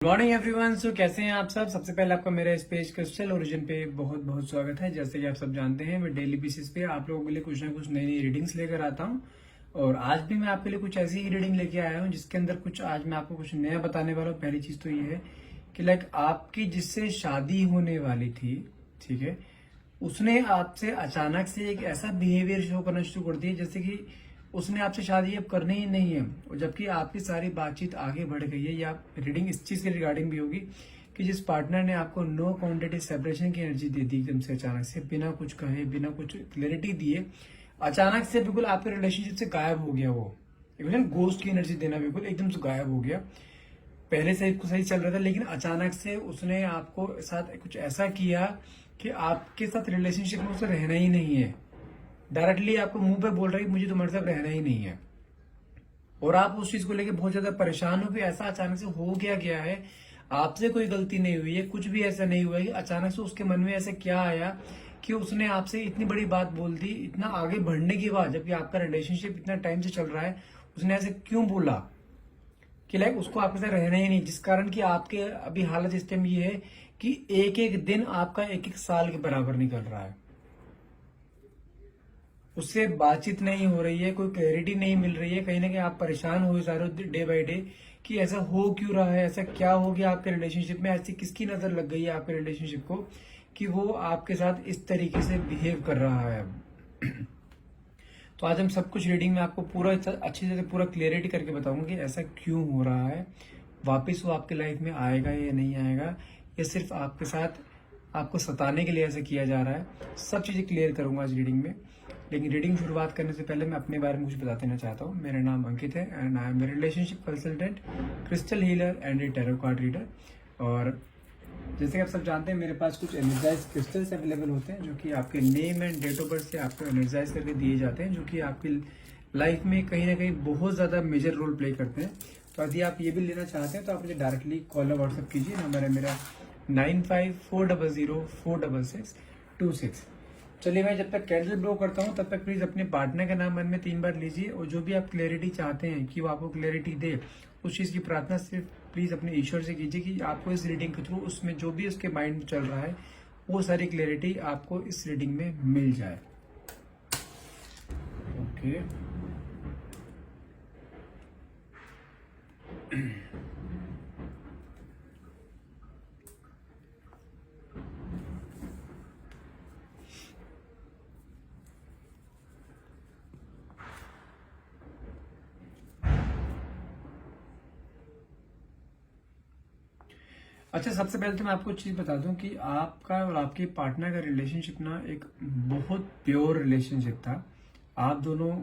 Good morning everyone. सो कैसे हैं आप सब। सबसे पहले आपका मेरा इस पेज क्रिस्टल ओरिजिन पे बहुत बहुत स्वागत है। जैसे कि आप सब जानते हैं मैं डेली बेसिस पे आप लोगों के लिए कुछ ना कुछ नई नई रीडिंग्स लेकर आता हूं और आज भी मैं आपके लिए कुछ ऐसी ही रीडिंग लेके आया हूं जिसके अंदर कुछ आज मैं आपको कुछ नया बताने वाला हूं। पहली चीज तो ये है कि लाइक आपकी जिससे शादी होने वाली थी, ठीक है, उसने आपसे अचानक से एक ऐसा बिहेवियर शो करना शुरू कर दिया जैसे कि उसने आपसे शादी अब करनी ही नहीं है, और जबकि आपकी सारी बातचीत आगे बढ़ गई है। या रीडिंग इस चीज के रिगार्डिंग भी होगी कि जिस पार्टनर ने आपको नो क्वांटिटी सेपरेशन की एनर्जी दे दी एकदम से अचानक से, बिना कुछ कहे, बिना कुछ क्लैरिटी दिए, अचानक से बिल्कुल आपके रिलेशनशिप से गायब हो गया। वो गोस्ट की एनर्जी देना, बिल्कुल एकदम से गायब हो गया। पहले से सही चल रहा था लेकिन अचानक से उसने आपको साथ कुछ ऐसा किया कि आपके साथ रिलेशनशिप में उसे रहना ही नहीं है। डायरेक्टली आपको मुंह पे बोल रहा है कि मुझे तुम्हारे साथ रहना ही नहीं है, और आप उस चीज को लेके बहुत ज्यादा परेशान हो कि ऐसा अचानक से हो गया है। आपसे कोई गलती नहीं हुई है, कुछ भी ऐसा नहीं हुआ है कि अचानक से उसके मन में ऐसा क्या आया कि उसने आपसे इतनी बड़ी बात बोल दी इतना आगे बढ़ने के बाद, जबकि आपका रिलेशनशिप इतना टाइम से चल रहा है। उसने ऐसे क्यों बोला कि लाइक उसको आपके साथ रहना ही नहीं, जिस कारण की आपके अभी हालत इस टाइम ये है कि एक एक दिन आपका एक एक साल के बराबर निकल रहा है। उससे बातचीत नहीं हो रही है, कोई क्लैरिटी नहीं मिल रही है, कहीं ना कहीं आप परेशान हो जा रहे हो डे बाय डे कि ऐसा हो क्यों रहा है, ऐसा क्या हो गया आपके रिलेशनशिप में, ऐसी किसकी नजर लग गई है आपके रिलेशनशिप को कि वो आपके साथ इस तरीके से बिहेव कर रहा है। तो आज हम सब कुछ रीडिंग में आपको पूरा अच्छी से पूरा क्लियरिटी करके बताऊंगा कि ऐसा क्यों हो रहा है, वापस वो आपके लाइफ में आएगा या नहीं आएगा, या सिर्फ आपके साथ आपको सताने के लिए ऐसा किया जा रहा है। सब चीजें क्लियर करूंगा आज रीडिंग में। लेकिन रीडिंग शुरुआत करने से पहले मैं अपने बारे में कुछ बता देना चाहता हूँ। मेरा नाम अंकित है and I am relationship consultant, crystal healer and A tarot card reader. और जैसे कि आप सब जानते हैं मेरे पास कुछ एनर्जाइज क्रिस्टल्स अवेलेबल होते हैं जो कि आपके name and date of birth से आपको एनर्जाइज करके दिए जाते हैं, जो कि आपकी लाइफ में कहीं ना कहीं बहुत ज्यादा मेजर रोल प्ले करते हैं। तो यदि आप ये भी लेना चाहते हैं तो आप मुझे डायरेक्टली कॉल या व्हाट्सअप कीजिए। नंबर है मेरा 9540062626। चलिए मैं जब तक कैंडल ब्लो करता हूँ तब तक प्लीज अपने पार्टनर का नाम मन में 3 बार लीजिए, और जो भी आप क्लैरिटी चाहते हैं कि वो आपको क्लैरिटी दे, उस चीज की प्रार्थना सिर्फ प्लीज अपने ईश्वर से कीजिए कि आपको इस रीडिंग के थ्रू उसमें जो भी उसके माइंड में चल रहा है वो सारी क्लैरिटी आपको इस रीडिंग में मिल जाए। ओके अच्छा, सबसे पहले तो मैं आपको चीज बता दूं कि आपका और आपके पार्टनर का रिलेशनशिप ना एक बहुत प्योर रिलेशनशिप था। आप दोनों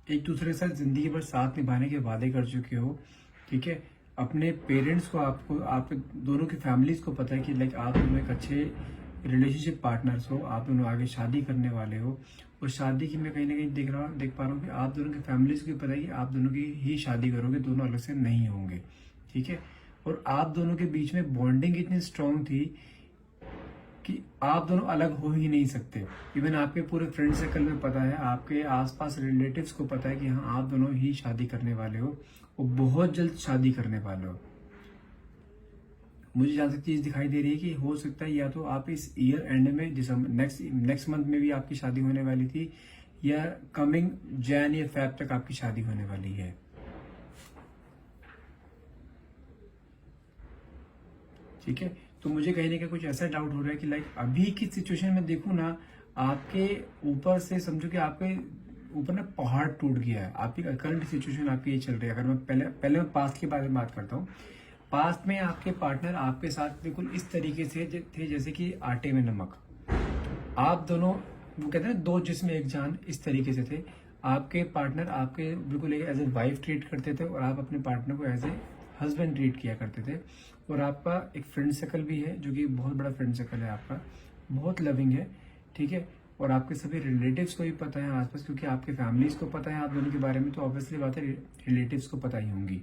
एक दूसरे के साथ जिंदगी भर साथ निभाने के वादे कर चुके हो, ठीक है। अपने पेरेंट्स को, आपको, आप दोनों की फैमिलीज को पता है कि लाइक आप दोनों एक अच्छे रिलेशनशिप पार्टनर्स हो, आप दोनों आगे शादी करने वाले हो। और शादी की मैं कहीं ना कहीं देख पा रहा हूँ कि आप दोनों की फैमिलीज को पता है कि आप दोनों की ही शादी करोगे, दोनों अलग से नहीं होंगे, ठीक है। और आप दोनों के बीच में बॉन्डिंग इतनी स्ट्रांग थी कि आप दोनों अलग हो ही नहीं सकते। इवन आपके पूरे फ्रेंड सर्कल में पता है, आपके आसपास रिलेटिव्स को पता है कि हाँ आप दोनों ही शादी करने वाले हो, और बहुत जल्द शादी करने वाले हो। मुझे जहां तक चीज दिखाई दे रही है कि हो सकता है या तो आप इस ईयर एंड में, दिसंबर नेक्स्ट मंथ में भी आपकी शादी होने वाली थी, या कमिंग जैन या फेब तक आपकी शादी होने वाली है, ठीक है। तो मुझे कहीं ना कहीं कुछ ऐसा डाउट हो रहा है कि लाइक अभी की सिचुएशन में देखूं ना, आपके ऊपर से समझो कि आपके ऊपर ना पहाड़ टूट गया है। आपकी करंट सिचुएशन आपकी ये चल रही है। अगर मैं पहले मैं पास्ट के बारे में बात करता हूँ। पास्ट में आपके पार्टनर आपके साथ बिल्कुल इस तरीके से थे जैसे कि आटे में नमक। आप दोनों, वो कहते हैं ना, दो जिस्म एक जान, इस तरीके से थे। आपके पार्टनर आपके बिल्कुल एज ए वाइफ ट्रीट करते थे, और आप अपने पार्टनर को एज ए हस्बैंड ट्रीट किया करते थे। और आपका एक फ्रेंड सर्कल भी है जो कि बहुत बड़ा फ्रेंड सर्कल है आपका, बहुत लविंग है, ठीक है। और आपके सभी रिलेटिव्स को भी पता है आसपास, क्योंकि आपके फैमिलीज को पता है आप दोनों के बारे में, तो ऑब्वियसली बात है रिलेटिव्स को पता ही होंगी।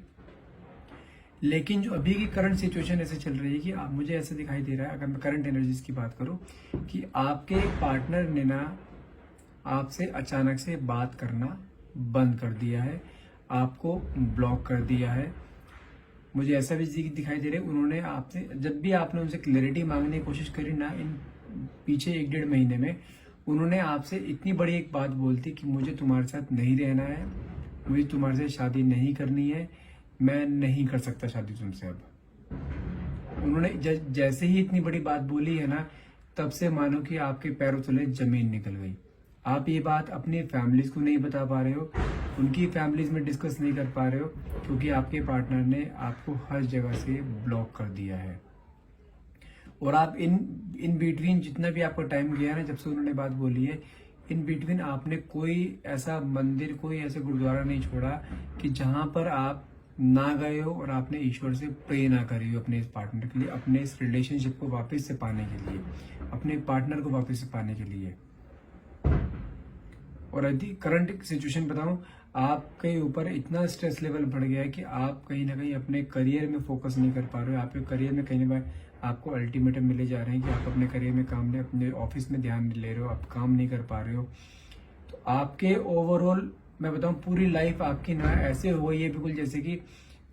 लेकिन जो अभी की करंट सिचुएशन ऐसे चल रही है कि मुझे ऐसे दिखाई दे रहा है, अगर मैं करंट एनर्जीज की बात करूं, कि आपके पार्टनर ने ना आपसे अचानक से बात करना बंद कर दिया है, आपको ब्लॉक कर दिया है, मुझे ऐसा भी दिखाई दे रहा है उन्होंने आपसे, जब भी आपने उनसे क्लैरिटी मांगने की कोशिश करी ना इन पीछे 1-1.5 महीने में, उन्होंने आपसे इतनी बड़ी एक बात बोलती कि मुझे तुम्हारे साथ नहीं रहना है, मुझे तुम्हारे साथ शादी नहीं करनी है, मैं नहीं कर सकता शादी तुमसे अब। उन्होंने जैसे ही इतनी बड़ी बात बोली है ना, तब से मानो कि आपके पैरों तले जमीन निकल गई। आप ये बात अपनी फैमिलीज को नहीं बता पा रहे हो, उनकी फैमिलीज में डिस्कस नहीं कर पा रहे हो, क्योंकि आपके पार्टनर ने आपको हर जगह से ब्लॉक कर दिया है। और आप इन बिटवीन जितना भी आपको टाइम गया ना, जब से उन्होंने बात बोली है, इन बिटवीन आपने कोई ऐसा मंदिर, कोई ऐसा गुरुद्वारा नहीं छोड़ा कि जहां पर आप ना गए हो और आपने ईश्वर से प्रे ना करी हो अपने इस पार्टनर के लिए, अपने इस रिलेशनशिप को वापस से पाने के लिए, अपने पार्टनर को वापस से पाने के लिए। और यदि करंट सिचुएशन बताऊं, आपके ऊपर इतना स्ट्रेस लेवल बढ़ गया है कि आप कहीं ना कहीं अपने करियर में फोकस नहीं कर पा रहे हो। आपके करियर में कहीं ना कहीं आपको अल्टीमेटम मिले जा रहे हैं कि आप अपने करियर में काम नहीं, अपने ऑफिस में ध्यान नहीं ले रहे हो, आप काम नहीं कर पा रहे हो। तो आपके ओवरऑल मैं बताऊं पूरी लाइफ आपकी ना ऐसे हो गई है बिल्कुल जैसे कि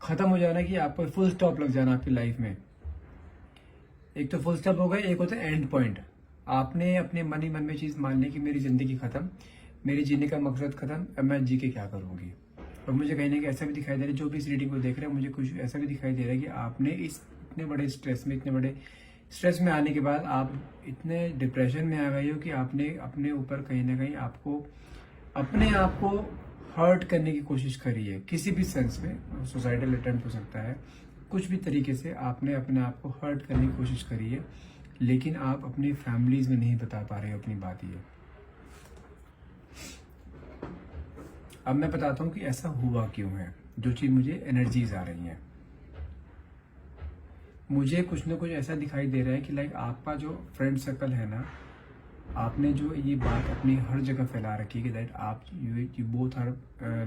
खत्म हो जाना, कि आपको फुल स्टॉप लग जाना आपकी लाइफ में। एक तो फुल स्टॉप हो गया, एक होता है एंड पॉइंट। आपने अपने मन ही मन में चीज मान ली कि मेरी जिंदगी खत्म, मेरी जीने का मकसद खत्म, अब मैं जी के क्या करूंगी। और मुझे कहीं ना कहीं ऐसा भी दिखाई दे रहा है, जो भी इस रीडिंग को देख रहे हैं, मुझे कुछ ऐसा भी दिखाई दे रहा है कि आपने इस इतने बड़े स्ट्रेस में आने के बाद आप इतने डिप्रेशन में आ गए हो कि आपने अपने ऊपर कहीं ना कहीं आपको अपने आप को हर्ट करने की कोशिश करी है, किसी भी सेंस में। सुसाइडल अटेम्प्ट हो सकता है, कुछ भी तरीके से आपने अपने आप को हर्ट करने की कोशिश करी है, लेकिन आप अपनी फैमिलीज में नहीं बता पा रहे हो अपनी बात। ये अब मैं बताता हूँ कि ऐसा हुआ क्यों है, जो चीज मुझे एनर्जीज आ रही हैं। मुझे कुछ ना कुछ ऐसा दिखाई दे रहा है कि लाइक आपका जो फ्रेंड सर्कल है ना, आपने जो ये बात अपनी हर जगह फैला रखी है कि दैट आप you both are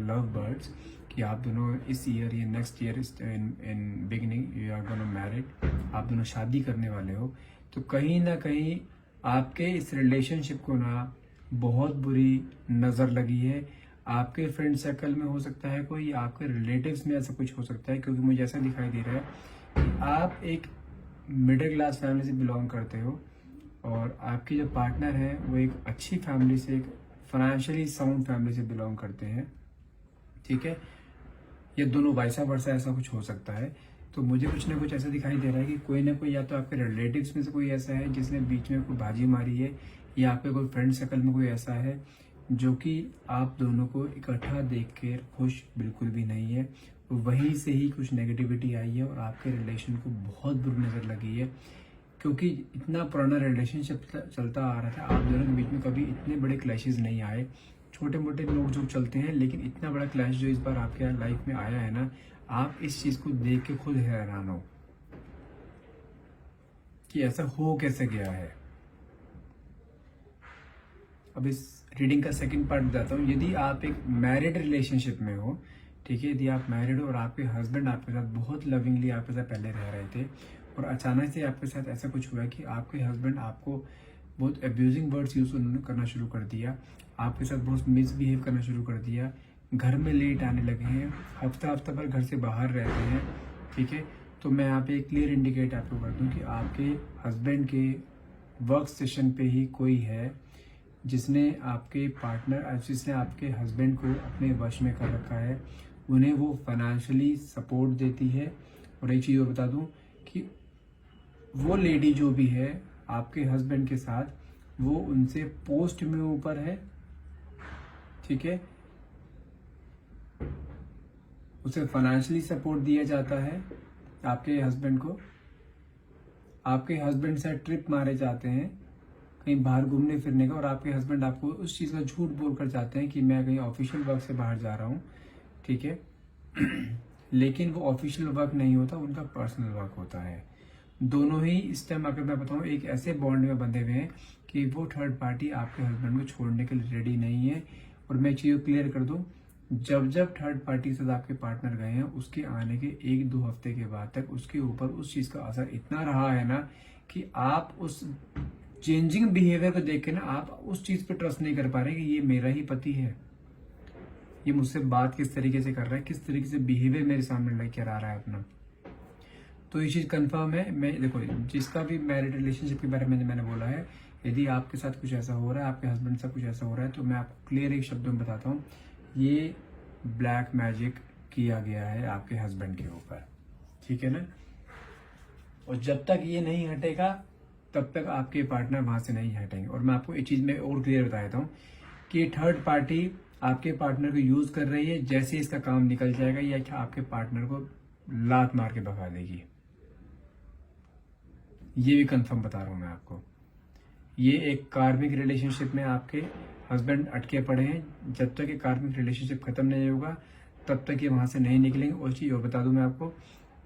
love birds, कि आप दोनों इस ईयर या next year in beginning you are gonna married, आप दोनों शादी करने वाले हो। तो कहीं ना कहीं आपके इस रिलेशनशिप को ना बहुत बुरी नज़र लगी है। आपके फ्रेंड सर्कल में हो सकता है कोई, आपके रिलेटिव्स में ऐसा कुछ हो सकता है, क्योंकि मुझे ऐसा दिखाई दे रहा है कि आप एक मिडिल क्लास फैमिली से बिलोंग करते हो और आपकी जो पार्टनर है वो एक अच्छी फैमिली से, एक फाइनेंशियली साउंड फैमिली से बिलोंग करते हैं, ठीक है। ये दोनों वाइसा वर्सा ऐसा कुछ हो सकता है। तो मुझे कुछ ना कुछ ऐसा दिखाई दे रहा है कि कोई ना कोई, या तो आपके रिलेटिव्स में से कोई ऐसा है जिसने बीच में कोई बाजी मारी है, या आपके कोई फ्रेंड सर्कल में कोई ऐसा है जो कि आप दोनों को इकट्ठा देख कर खुश बिल्कुल भी नहीं है। वहीं से ही कुछ नेगेटिविटी आई है और आपके रिलेशन को बहुत बुरी नज़र लगी है, क्योंकि इतना पुराना रिलेशनशिप चलता आ रहा था, आप दोनों के बीच में कभी इतने बड़े क्लैशेस नहीं आए। छोटे मोटे नोक झोंक चलते हैं, लेकिन इतना बड़ा क्लैश जो इस बार आपके लाइफ में आया है ना, आप इस चीज को देख के खुद हैरान हो कि ऐसा हो कैसे गया है। अब इस रीडिंग का सेकंड पार्ट बताता हूँ। यदि आप एक मैरिड रिलेशनशिप में हो, ठीक है, यदि आप मैरिड हो और आपके हस्बैंड आपके साथ बहुत लविंगली आपके साथ पहले रह रहे थे और अचानक से आपके साथ ऐसा कुछ हुआ कि आपके हस्बैंड आपको बहुत अब्यूजिंग वर्ड्स यूज करना शुरू कर दिया, आपके साथ बहुत मिसबिहेव करना शुरू कर दिया, घर में लेट आने लगे हैं, हफ्ता भर घर से बाहर रहते हैं, ठीक है, तो मैं यहाँ पे एक क्लियर इंडिकेट आपको कर दूँ कि आपके हस्बैंड के वर्क स्टेशन पे ही कोई है जिसने आपके हस्बैंड को अपने वश में कर रखा है। उन्हें वो फाइनेंशियली सपोर्ट देती है। और एक चीज़ और बता दूं कि वो लेडी जो भी है आपके हस्बैंड के साथ, वो उनसे पोस्ट में ऊपर है, ठीक है, उसे फाइनेंशियली सपोर्ट दिया जाता है आपके हस्बैंड को। आपके हस्बैंड से ट्रिप मारे जाते हैं कहीं बाहर घूमने फिरने का, और आपके हस्बैंड आपको उस चीज़ का झूठ बोल कर जाते हैं कि मैं कहीं ऑफिशियल वर्क से बाहर जा रहा हूँ, ठीक है। लेकिन वो ऑफिशियल वर्क नहीं होता, उनका पर्सनल वर्क होता है। दोनों ही इस टाइम अगर मैं बताऊँ एक ऐसे बॉन्ड में बंधे हुए हैं कि वो थर्ड पार्टी आपके हस्बैंड को छोड़ने के लिए रेडी नहीं है। और मैं चीज़ क्लियर कर दूँ, जब थर्ड पार्टी से आपके पार्टनर गए हैं, उसके आने के 1-2 हफ्ते के बाद तक उसके ऊपर उस चीज़ का असर इतना रहा है ना कि आप उस चेंजिंग बिहेवियर को देख के ना आप उस चीज़ पे ट्रस्ट नहीं कर पा रहे कि ये मेरा ही पति है, ये मुझसे बात किस तरीके से कर रहा है, किस तरीके से बिहेवियर मेरे सामने लेकर आ रहा है अपना, तो ये चीज़ कंफर्म है। मैं देखो, जिसका भी मैरिड रिलेशनशिप के बारे में मैंने बोला है, यदि आपके साथ कुछ ऐसा हो रहा है, आपके हस्बैंड से कुछ ऐसा हो रहा है, तो मैं आपको क्लियर एक शब्दों में बताता हूँ, ये ब्लैक मैजिक किया गया है आपके हस्बैंड के ऊपर, ठीक है ना। और जब तक ये नहीं हटेगा तब तक आपके पार्टनर वहां से नहीं हटेंगे। और मैं आपको एक चीज में और क्लियर बता देता हूँ कि थर्ड पार्टी आपके पार्टनर को यूज कर रही है। जैसे इसका काम निकल जाएगा, या क्या आपके पार्टनर को लात मार के भगा देगी, ये भी कंफर्म बता रहा हूं मैं आपको। ये एक कार्मिक रिलेशनशिप में आपके हस्बैंड अटके पड़े हैं। जब तक ये कार्मिक रिलेशनशिप खत्म नहीं होगा तब तक ये वहां से नहीं निकलेंगे। और चीज और बता दूं मैं आपको,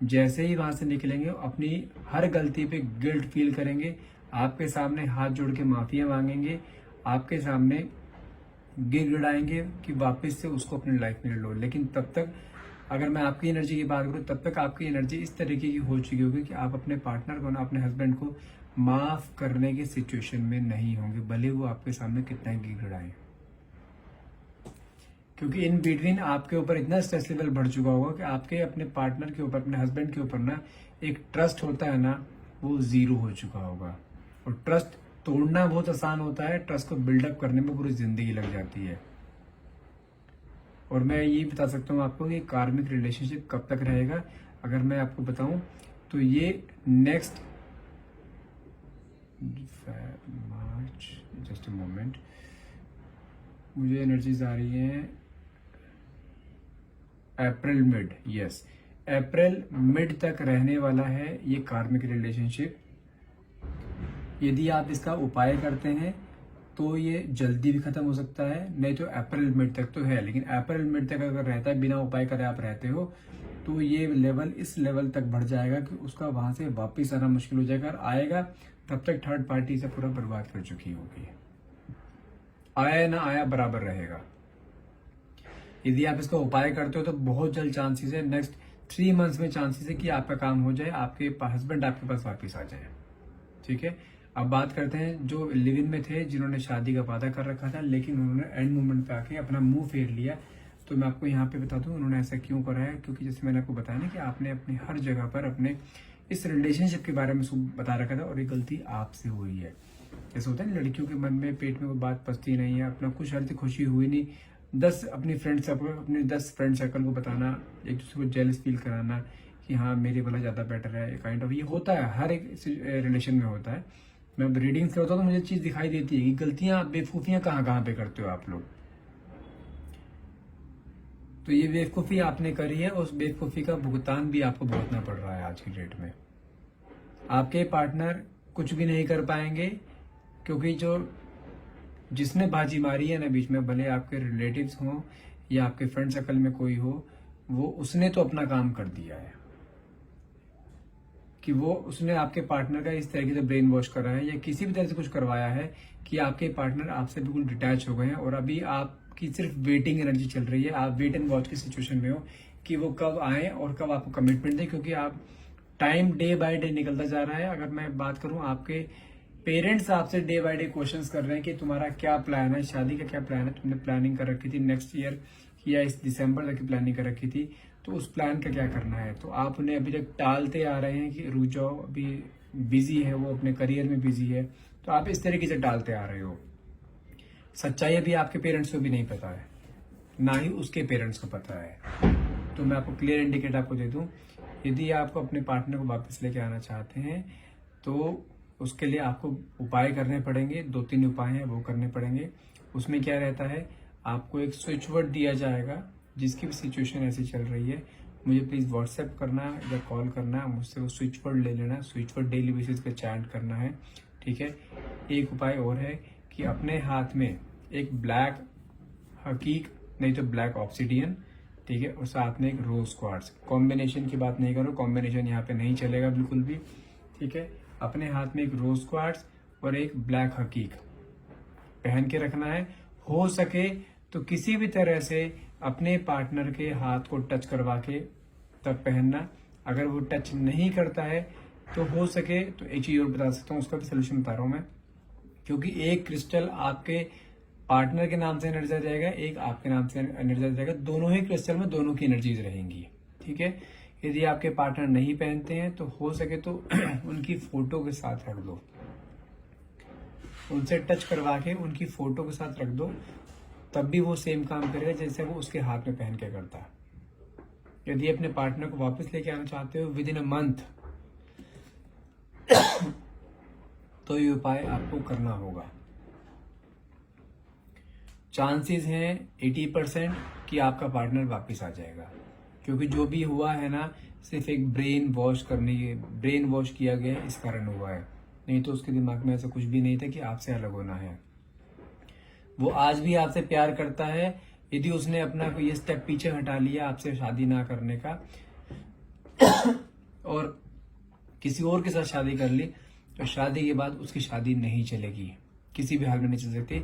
जैसे ही वहां से निकलेंगे अपनी हर गलती पे गिल्ट फील करेंगे, आपके सामने हाथ जोड़ के माफिया मांगेंगे, आपके सामने गिड़गिड़ाएंगे कि वापस से उसको अपनी लाइफ में ले लो। लेकिन तब तक, अगर मैं आपकी एनर्जी की बात करूं, तब तक आपकी एनर्जी इस तरीके की हो चुकी होगी कि आप अपने पार्टनर को ना, अपने हस्बैंड को माफ करने की सिचुएशन में नहीं होंगे, भले वो आपके सामने कितना ही गिड़गिड़ाएं। क्योंकि इन बिटवीन आपके ऊपर इतना स्ट्रेस लेवल बढ़ चुका होगा कि आपके अपने पार्टनर के ऊपर, अपने हस्बैंड के ऊपर ना एक ट्रस्ट होता है ना, वो जीरो हो चुका होगा। और ट्रस्ट तोड़ना बहुत आसान होता है, ट्रस्ट को बिल्डअप करने में पूरी जिंदगी लग जाती है। और मैं ये बता सकता हूँ आपको कि कार्मिक रिलेशनशिप कब तक रहेगा। अगर मैं आपको बताऊं तो ये next March, just a moment, मुझे एनर्जीज आ रही है अप्रैल मिड, यस, अप्रैल मिड तक रहने वाला है ये कार्मिक रिलेशनशिप। यदि आप इसका उपाय करते हैं तो ये जल्दी भी खत्म हो सकता है, नहीं तो अप्रैल मिड तक तो है। लेकिन अप्रैल मिड तक अगर रहता है, बिना उपाय करे आप रहते हो, तो ये लेवल इस लेवल तक बढ़ जाएगा कि उसका वहां से वापिस आना मुश्किल हो जाएगा। और आएगा तब तक थर्ड पार्टी से पूरा बर्बाद कर चुकी होगी। आया ना आया बराबर रहेगा। यदि आप इसका उपाय करते हो तो बहुत जल्द चांसेस है, नेक्स्ट 3 मंथ्स में चांसेस है कि आपका काम हो जाए, आपके हस्बैंड आपके पास वापिस आ जाए, ठीक है। अब बात करते हैं जो लिव इन में थे, जिन्होंने शादी का वादा कर रखा था, लेकिन उन्होंने एंड मोमेंट पे आके अपना मुंह फेर लिया। तो मैं आपको यहाँ पे बता दूं उन्होंने ऐसा क्यों करा है। क्योंकि जैसे मैंने आपको बताया ना कि आपने अपनी हर जगह पर अपने इस रिलेशनशिप के बारे में बता रखा था, और ये गलती आपसे हुई है। जैसे होता है ना, लड़कियों के मन में, पेट में कोई बात पचती नहीं है, अपना कुछ हर खुशी हुई नहीं, 10 अपनी फ्रेंड अपने 10 फ्रेंड सर्कल को बताना, एक दूसरे को जेलस फील कराना कि हाँ मेरे वाला ज्यादा बेटर है, काइंड ऑफ, ये होता है हर एक रिलेशन में होता है। मैं रीडिंग्स करता हूँ तो मुझे चीज दिखाई देती है कि गलतियां, बेवकूफियां कहाँ पे करते हो आप लोग। तो ये बेवकूफी आपने करी है, उस बेवकूफी का भुगतान भी आपको भुगतना पड़ रहा है आज की डेट में। आपके पार्टनर कुछ भी नहीं कर पाएंगे, क्योंकि जो जिसने बाजी मारी है ना बीच में, भले आपके रिलेटिव्स हों या आपके फ्रेंड सर्कल में कोई हो, वो उसने तो अपना काम कर दिया है कि वो उसने आपके पार्टनर का इस तरीके से ब्रेन वॉश करा है या किसी भी तरह से कुछ करवाया है कि आपके पार्टनर आपसे बिल्कुल डिटैच हो गए हैं। और अभी आपकी सिर्फ वेटिंग एनर्जी चल रही है, आप वेट एंड वॉच की सिचुएशन में हो कि वो कब आए और कब आपको कमिटमेंट दें, क्योंकि आप टाइम डे बाय डे निकलता जा रहा है। अगर मैं बात करूं, आपके पेरेंट्स आपसे डे बाय डे क्वेश्चंस कर रहे हैं कि तुम्हारा क्या प्लान है, शादी का क्या प्लान है, तुमने प्लानिंग कर रखी थी नेक्स्ट ईयर या इस दिसंबर तक की प्लानिंग कर रखी थी, तो उस प्लान का क्या करना है। तो आप उन्हें अभी तक टालते आ रहे हैं कि रुक जाओ, अभी बिजी है, वो अपने करियर में बिजी है, तो आप इस तरीके से टालते आ रहे हो। सच्चाई अभी आपके पेरेंट्स को भी नहीं पता है, ना ही उसके पेरेंट्स को पता है। तो मैं आपको क्लियर इंडिकेट आपको दे दूं, यदि आपको अपने पार्टनर को वापस लेके आना चाहते हैं तो उसके लिए आपको उपाय करने पड़ेंगे। 2-3 उपाय हैं, वो करने पड़ेंगे। उसमें क्या रहता है, आपको एक स्विच वर्ड दिया जाएगा। जिसकी भी सिचुएशन ऐसी चल रही है, मुझे प्लीज व्हाट्सएप करना या कॉल करना, मुझसे वो स्विच वर्ड ले लेना। स्विच वर्ड डेली बेसिस पे चैंट करना है, ठीक है। एक उपाय और है कि अपने हाथ में एक ब्लैक हकीक, नहीं तो ब्लैक ऑब्सिडियन, ठीक है, और साथ में एक रोज क्वार्ट्ज। कॉम्बिनेशन की बात नहीं करो, कॉम्बिनेशन यहाँ पे नहीं चलेगा बिल्कुल भी, ठीक है। अपने हाथ में एक रोज क्वार्ट्ज और एक ब्लैक हकीक पहन के रखना है। हो सके तो किसी भी तरह से अपने पार्टनर के हाथ को टच करवा के तब पहनना। अगर वो टच नहीं करता है तो हो सके तो एक चीज और बता सकता हूँ, उसका भी सोल्यूशन बता रहा हूँ मैं। क्योंकि एक क्रिस्टल आपके पार्टनर के नाम से एनर्जाइज जाएगा, एक आपके नाम से एनर्जाइज जाएगा, दोनों ही क्रिस्टल में दोनों की एनर्जीज रहेंगी, ठीक है। यदि आपके पार्टनर नहीं पहनते हैं तो हो सके तो उनकी फोटो के साथ रख दो, उनसे टच करवा के उनकी फोटो के साथ रख दो, तब भी वो सेम काम करेगा जैसे वो उसके हाथ में पहन के करता है। यदि अपने पार्टनर को वापस लेके आना चाहते हो विद इन अ मंथ, तो ये उपाय आपको करना होगा। चांसेस हैं 80% कि आपका पार्टनर वापस आ जाएगा, क्योंकि जो भी हुआ है ना सिर्फ एक ब्रेन वॉश किया गया इस कारण हुआ है, नहीं तो उसके दिमाग में ऐसा कुछ भी नहीं था कि आपसे अलग होना है। वो आज भी आपसे प्यार करता है। यदि उसने अपना ये स्टेप पीछे हटा लिया आपसे शादी ना करने का और किसी और के साथ शादी कर ली, तो शादी के बाद उसकी शादी नहीं चलेगी, किसी भी हाल में नहीं चल सकती,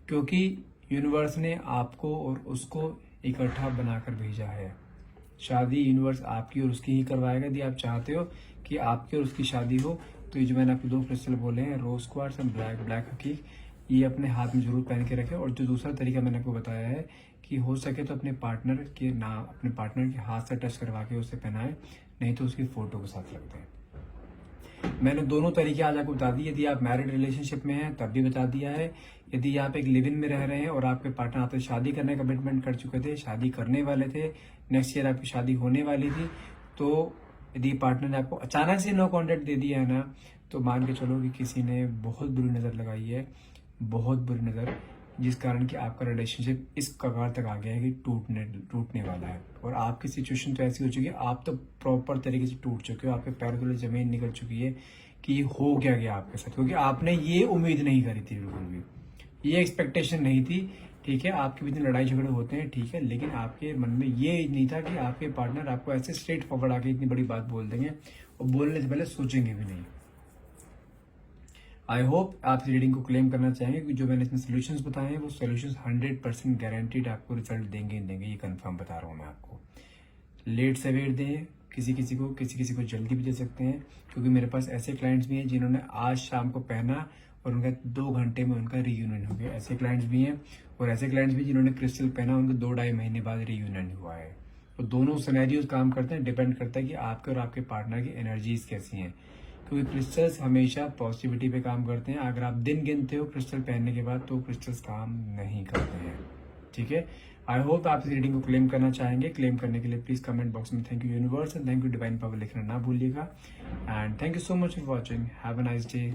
क्योंकि यूनिवर्स ने आपको और उसको इकट्ठा बनाकर भेजा है। शादी यूनिवर्स आपकी और उसकी ही करवाएगा। यदि आप चाहते हो कि आपकी और उसकी शादी हो, तो ये जो मैंने आपको 2 क्रिस्टल बोले हैं, रोज क्वार्ट्ज एंड ब्लैक हकीक, ये अपने हाथ में जरूर पहन के रखें। और जो दूसरा तरीका मैंने आपको बताया है कि हो सके तो अपने पार्टनर के हाथ से टच करवा के उसे पहनाएं, नहीं तो उसकी फोटो के साथ रख दें। मैंने दोनों तरीके आज आपको बता दिए। यदि आप मैरिड रिलेशनशिप में हैं तब भी बता दिया है। यदि आप एक लिव इन में रह रहे हैं और आपके पार्टनर आपसे शादी करने का कमिटमेंट कर चुके थे, शादी करने वाले थे, नेक्स्ट ईयर आपकी शादी होने वाली थी, तो यदि पार्टनर ने आपको अचानक से नो कॉन्टेक्ट दे दिया है ना, तो मान के चलो कि किसी ने बहुत बुरी नजर लगाई है, बहुत बुरी नजर, जिस कारण कि आपका रिलेशनशिप इस कगार तक आ गया है कि टूटने वाला है। और आपकी सिचुएशन तो ऐसी हो चुकी है, आप तो प्रॉपर तरीके से टूट चुके हो, आपके पैरों तले जमीन निकल चुकी है कि हो क्या गया आपके साथ, क्योंकि आपने ये उम्मीद नहीं करी थी, बिल्कुल भी ये एक्सपेक्टेशन नहीं थी। ठीक है, आपके बीच में लड़ाई झगड़े होते हैं, ठीक है, लेकिन आपके मन में ये नहीं था कि आपके पार्टनर आपको ऐसे स्ट्रेट फॉरवर्ड आके इतनी बड़ी बात बोल देंगे और बोलने से पहले सोचेंगे भी नहीं। आई होप आप इस रीडिंग को क्लेम करना चाहेंगे कि जो मैंने इसमें सोल्यूशंस बताए हैं वो सोल्यूशंस 100% गारंटीड आपको रिजल्ट देंगे, ये कंफर्म बता रहा हूँ मैं आपको। लेट सवेर दें, किसी किसी को जल्दी भी दे सकते हैं, क्योंकि मेरे पास ऐसे क्लाइंट्स भी हैं जिन्होंने आज शाम को पहना और उनका 2 घंटे में उनका रीयूनियन हो गया। ऐसे क्लाइंट्स भी हैं, और ऐसे क्लाइंट्स भी जिन्होंने क्रिस्टल पहना उनके 2-2.5 महीने बाद रीयूनियन हुआ है। तो दोनों सिनेरियोज काम करते हैं, डिपेंड करता है कि आपके और आपके पार्टनर की एनर्जीज कैसी हैं, क्योंकि क्रिस्टल्स हमेशा पॉजिटिविटी पे काम करते हैं। अगर आप दिन गिनते हो क्रिस्टल पहनने के बाद, तो क्रिस्टल्स काम नहीं करते हैं। ठीक है, आई होप आप इस रीडिंग को क्लेम करना चाहेंगे। क्लेम करने के लिए प्लीज कमेंट बॉक्स में thank you universe and thank you divine power लिखना ना भूलिएगा। And thank you so much for watching. Have a nice day.